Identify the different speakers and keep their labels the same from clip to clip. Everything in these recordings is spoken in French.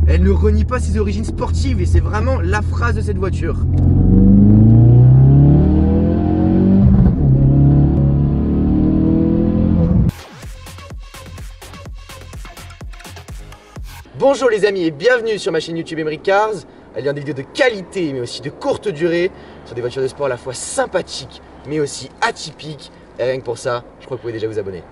Speaker 1: Elle ne renie pas ses origines sportives et c'est vraiment la phrase de cette voiture. Bonjour les amis et bienvenue sur ma chaîne YouTube Emery Cars. Elle vient des vidéos de qualité mais aussi de courte durée sur des voitures de sport à la fois sympathiques mais aussi atypiques. Et rien que pour ça, je crois que vous pouvez déjà vous abonner.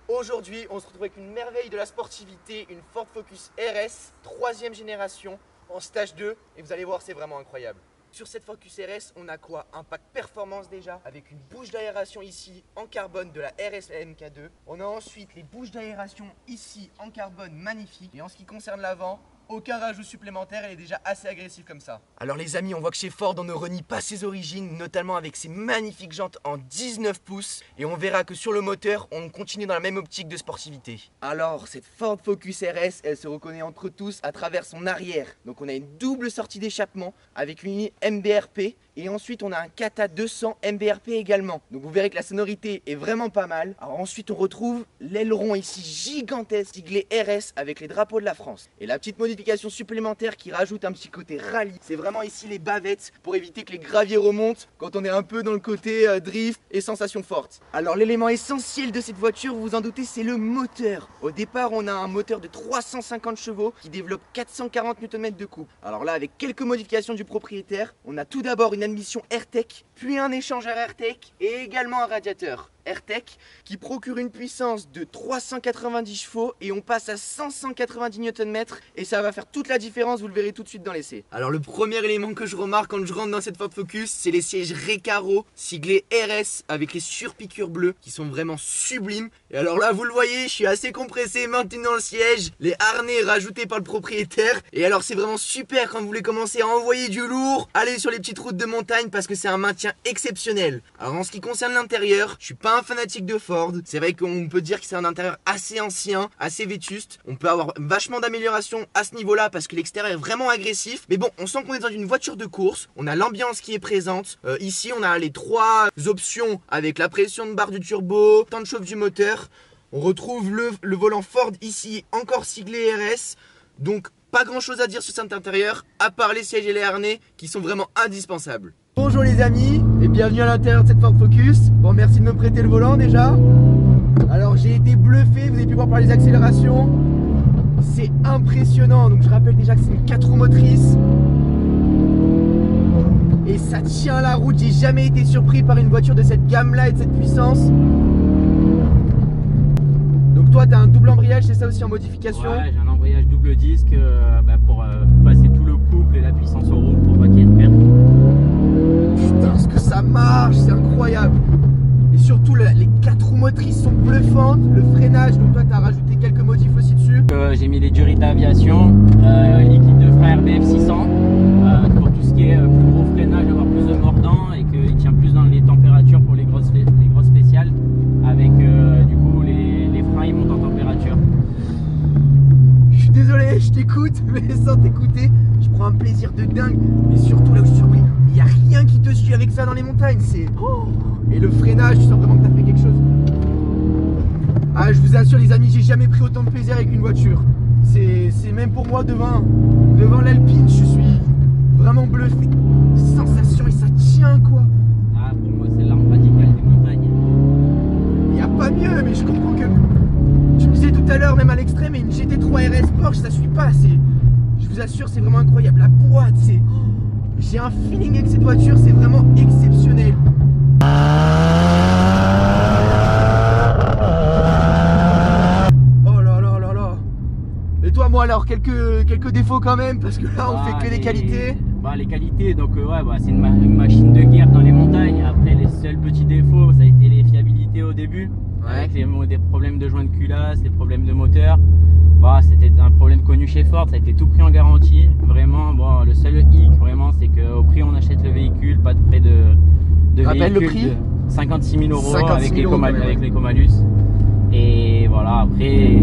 Speaker 1: Aujourd'hui, on se retrouve avec une merveille de la sportivité, une Ford Focus RS, 3e génération, en stage 2, et vous allez voir, c'est vraiment incroyable. Sur cette Focus RS, on a quoi? Un pack performance déjà, avec une bouche d'aération ici en carbone de la RS MK2. On a ensuite les bouches d'aération ici en carbone magnifiques. Et en ce qui concerne l'avant, aucun rajout supplémentaire, elle est déjà assez agressive comme ça. Alors les amis, on voit que chez Ford, on ne renie pas ses origines, notamment avec ces magnifiques jantes en 19 pouces. Et on verra que sur le moteur, on continue dans la même optique de sportivité. Alors, cette Ford Focus RS, elle se reconnaît entre tous à travers son arrière. Donc on a une double sortie d'échappement avec une ligne MBRP. Et ensuite, on a un Kata 200 MBRP également. Donc vous verrez que la sonorité est vraiment pas mal. Alors ensuite, on retrouve l'aileron ici gigantesque, siglé RS avec les drapeaux de la France. Et la petite modification supplémentaire qui rajoute un petit côté rallye, c'est vraiment ici les bavettes pour éviter que les graviers remontent quand on est un peu dans le côté drift et sensation forte. Alors l'élément essentiel de cette voiture, vous vous en doutez, c'est le moteur. Au départ, on a un moteur de 350 chevaux qui développe 440 Nm de couple. Alors là, avec quelques modifications du propriétaire, on a tout d'abord une admission AirTech, puis un échangeur AirTech et également un radiateur AirTech qui procure une puissance de 390 chevaux et on passe à 590 Nm et ça va faire toute la différence, vous le verrez tout de suite dans l'essai. Alors le premier élément que je remarque quand je rentre dans cette Ford Focus, c'est les sièges Recaro siglés RS avec les surpiqûres bleues qui sont vraiment sublimes. Et alors là vous le voyez, je suis assez compressé maintenu dans le siège, les harnais rajoutés par le propriétaire. Et alors c'est vraiment super quand vous voulez commencer à envoyer du lourd, aller sur les petites routes de montagne parce que c'est un maintien exceptionnel. Alors en ce qui concerne l'intérieur, je suis pas un fanatique de Ford. C'est vrai qu'on peut dire que c'est un intérieur assez ancien, assez vétuste. On peut avoir vachement d'amélioration à ce niveau-là parce que l'extérieur est vraiment agressif. Mais bon, on sent qu'on est dans une voiture de course. On a l'ambiance qui est présente. Ici, on a les trois options avec la pression de barre du turbo, temps de chauffe du moteur. On retrouve le volant Ford ici, encore siglé RS. Donc, pas grand chose à dire sur cet intérieur, à part les sièges et les harnais qui sont vraiment indispensables. Bonjour les amis et bienvenue à l'intérieur de cette Ford Focus. Bon, merci de me prêter le volant déjà. Alors j'ai été bluffé, vous avez pu voir par les accélérations. C'est impressionnant, donc je rappelle déjà que c'est une 4 roues motrices. Et ça tient la route, j'ai jamais été surpris par une voiture de cette gamme là et de cette puissance. Donc toi tu as un double embrayage, c'est ça aussi en modification?
Speaker 2: Ouais, j'ai un embrayage double disque pour passer tout le couple et la puissance au roue pour pas qu'il y ait de perte.
Speaker 1: Putain, ce que ça marche, c'est incroyable. Et surtout les 4 roues motrices sont bluffantes. Le freinage, donc toi tu as rajouté quelques modifs aussi dessus.
Speaker 2: J'ai mis les Durita Aviation, liquide de frein RBF 600 pour tout ce qui est plus gros freinage, avoir plus de mordant et qu'il tient plus dans les températures pour les grosses spéciales. Avec du coup les freins ils montent en température.
Speaker 1: Je suis désolé, je t'écoute, mais sans t'écouter, je prends un plaisir de dingue. Mais surtout là où je suis surpris, il n'y a rien qui te suit avec ça dans les montagnes. C'est... Oh, et le freinage, tu sens vraiment que tu as fait quelque chose. Ah, je vous assure les amis, j'ai jamais pris autant de plaisir avec une voiture. C'est même pour moi devant l'Alpine, je suis vraiment bluffé. Sensation et ça tient quoi.
Speaker 2: Ah, pour moi c'est l'arme radicale des montagnes.
Speaker 1: Il n'y a pas mieux, mais je comprends que... Tu me disais tout à l'heure, même à l'extrême, une GT3 RS Porsche, ça suit pas. Je vous assure, c'est vraiment incroyable. La boîte, c'est... J'ai un feeling avec cette voiture, c'est vraiment exceptionnel. Oh là là là là. alors, quelques défauts quand même, parce que là on fait que des qualités.
Speaker 2: Les qualités, donc ouais, c'est une machine de guerre dans les montagnes. Après, les seuls petits défauts, ça a été les fiabilités au début, avec des problèmes de joint de culasse, des problèmes de moteur. C'était un problème connu chez Ford, ça a été tout pris en garantie. Vraiment, le seul hic, vraiment, c'est qu'au prix où on achète le véhicule, pas de prêt de
Speaker 1: Rappelle
Speaker 2: véhicule,
Speaker 1: le prix,
Speaker 2: 56 000 euros
Speaker 1: 56 000
Speaker 2: avec l'éco-malus. Et voilà, après,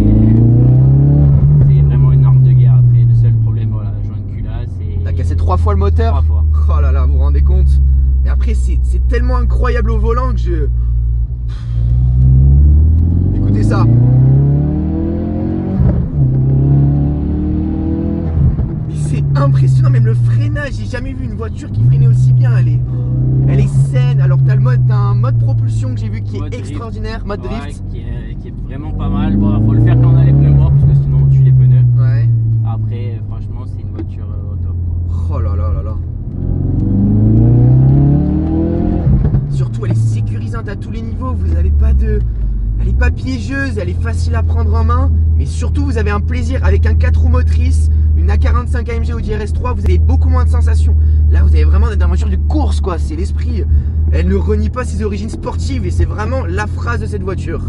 Speaker 2: c'est vraiment une arme de guerre. Après, le seul problème, voilà, joint de culasse.
Speaker 1: T'as cassé 3 fois le moteur?
Speaker 2: 3 fois.
Speaker 1: Oh là là, vous vous rendez compte? Mais après, c'est tellement incroyable au volant que je... Écoutez ça. Mais c'est impressionnant, même le freinage, j'ai jamais vu une voiture qui freinait aussi bien. Elle est saine. Alors t'as un mode propulsion que j'ai vu qui est extraordinaire, mode drift.
Speaker 2: Qui est vraiment pas mal. Faut le faire quand on a les pneus morts parce que sinon on tue les pneus.
Speaker 1: Ouais.
Speaker 2: Après, franchement, c'est une voiture au top.
Speaker 1: Oh là là là là. Surtout, elle est sécurisante à tous les niveaux. Vous avez pas de... Elle est pas piégeuse, elle est facile à prendre en main. Mais surtout, vous avez un plaisir avec un 4 roues motrices, une A45 AMG Audi RS3. Vous avez beaucoup moins de sensations. Là, vous avez vraiment une voiture de course, quoi. C'est l'esprit. Elle ne renie pas ses origines sportives. Et c'est vraiment la phrase de cette voiture.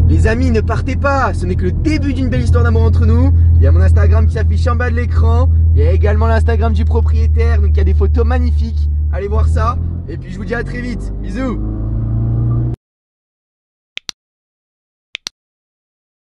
Speaker 1: Les amis, ne partez pas, ce n'est que le début d'une belle histoire d'amour entre nous. Il y a mon Instagram qui s'affiche en bas de l'écran. Il y a également l'Instagram du propriétaire, donc il y a des photos magnifiques. Allez voir ça. Et puis je vous dis à très vite. Bisous.